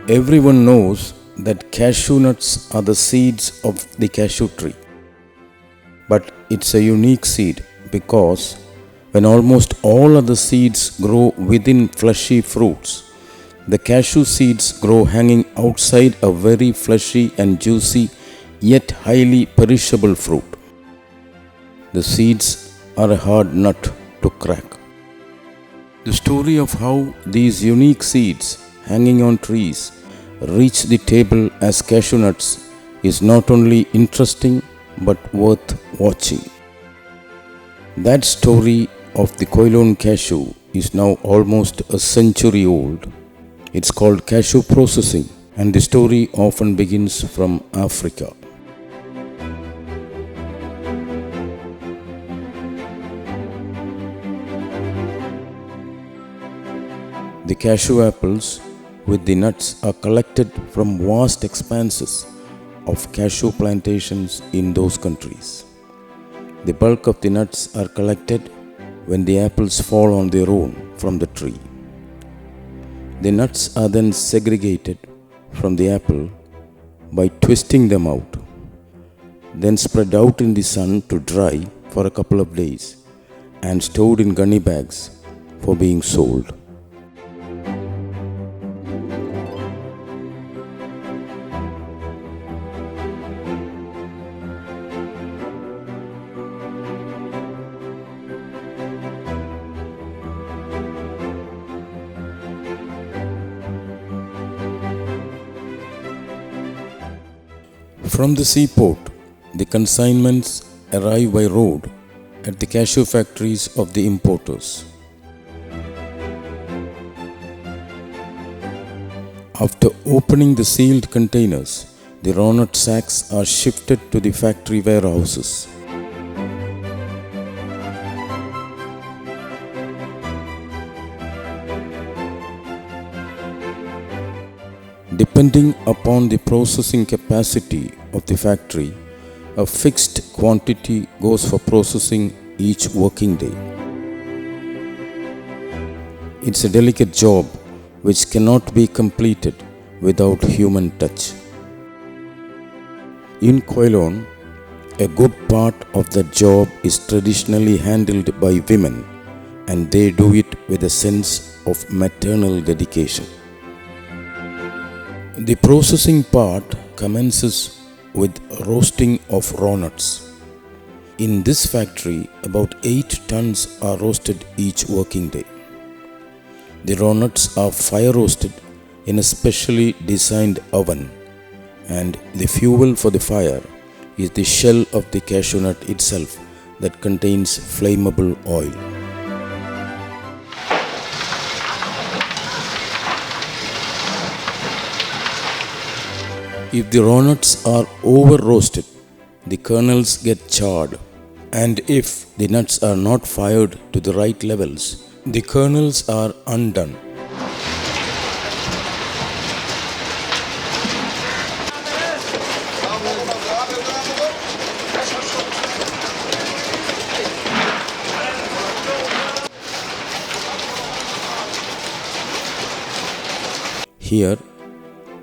Everyone knows that cashew nuts are the seeds of the cashew tree. But it's a unique seed because when almost all other seeds grow within fleshy fruits, the cashew seeds grow hanging outside a very fleshy and juicy yet highly perishable fruit. The seeds are a hard nut to crack. The story of how these unique seeds hanging on trees reach the table as cashew nuts is not only interesting but worth watching. That story of the Quilon cashew is now almost a century old. It's called Cashew Processing, and the story often begins from Africa. The cashew apples with the nuts are collected from vast expanses of cashew plantations in those countries. The bulk of the nuts are collected when the apples fall on their own from the tree. The nuts are then segregated from the apple by twisting them out, then spread out in the sun to dry for a couple of days and stored in gunny bags for being sold. From the seaport, the consignments arrive by road at the cashew factories of the importers. After opening the sealed containers, the raw nut sacks are shifted to the factory warehouses. Depending upon the processing capacity of the factory, a fixed quantity goes for processing each working day. It's a delicate job which cannot be completed without human touch. In Quilon, a good part of that job is traditionally handled by women, and they do it with a sense of maternal dedication. The processing part commences with roasting of raw nuts. In this factory, about 8 tons are roasted each working day. The raw nuts are fire roasted in a specially designed oven, and the fuel for the fire is the shell of the cashew nut itself that contains flammable oil. If the raw nuts are over roasted, the kernels get charred, and if the nuts are not fired to the right levels, the kernels are undone. Here,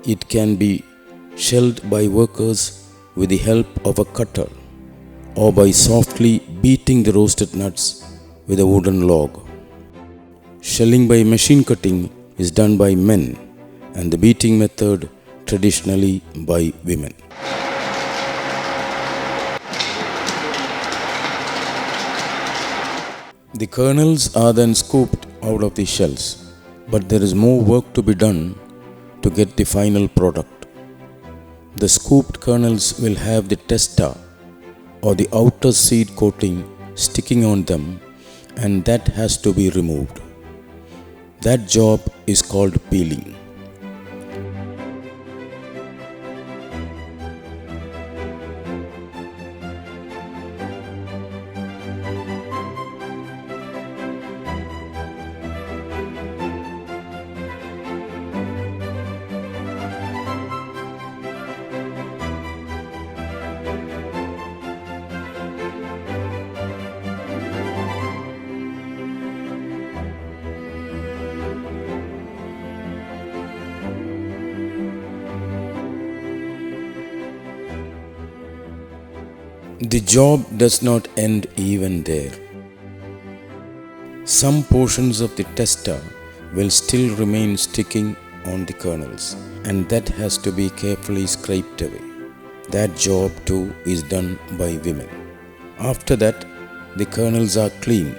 it can be shelled by workers with the help of a cutter or by softly beating the roasted nuts with a wooden log. Shelling by machine cutting is done by men, and the beating method traditionally by women. The kernels are then scooped out of the shells, but there is more work to be done to get the final product. The scooped kernels will have the testa or the outer seed coating sticking on them, and that has to be removed. That job is called peeling. The job does not end even there. Some portions of the tester will still remain sticking on the kernels, and that has to be carefully scraped away. That job too is done by women. After that, the kernels are clean,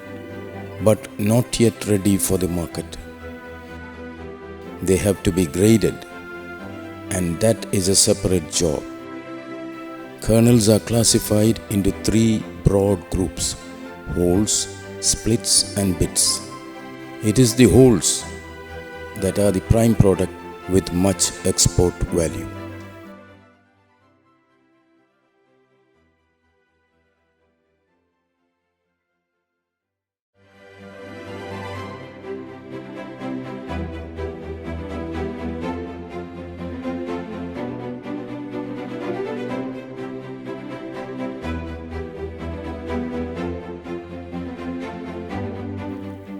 but not yet ready for the market. They have to be graded, and that is a separate job. Kernels are classified into three broad groups: wholes, splits, and bits. It is the wholes that are the prime product with much export value.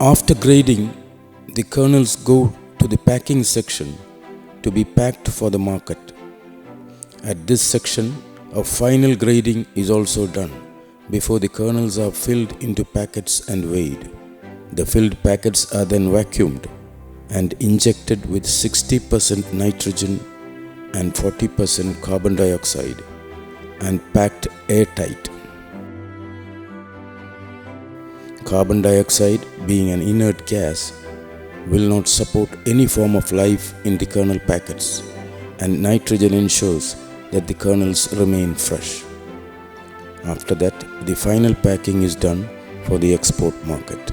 After grading, the kernels go to the packing section to be packed for the market. At this section, a final grading is also done before the kernels are filled into packets and weighed. The filled packets are then vacuumed and injected with 60% nitrogen and 40% carbon dioxide and packed airtight. Carbon dioxide, being an inert gas, will not support any form of life in the kernel packets, and nitrogen ensures that the kernels remain fresh. After that, the final packing is done for the export market.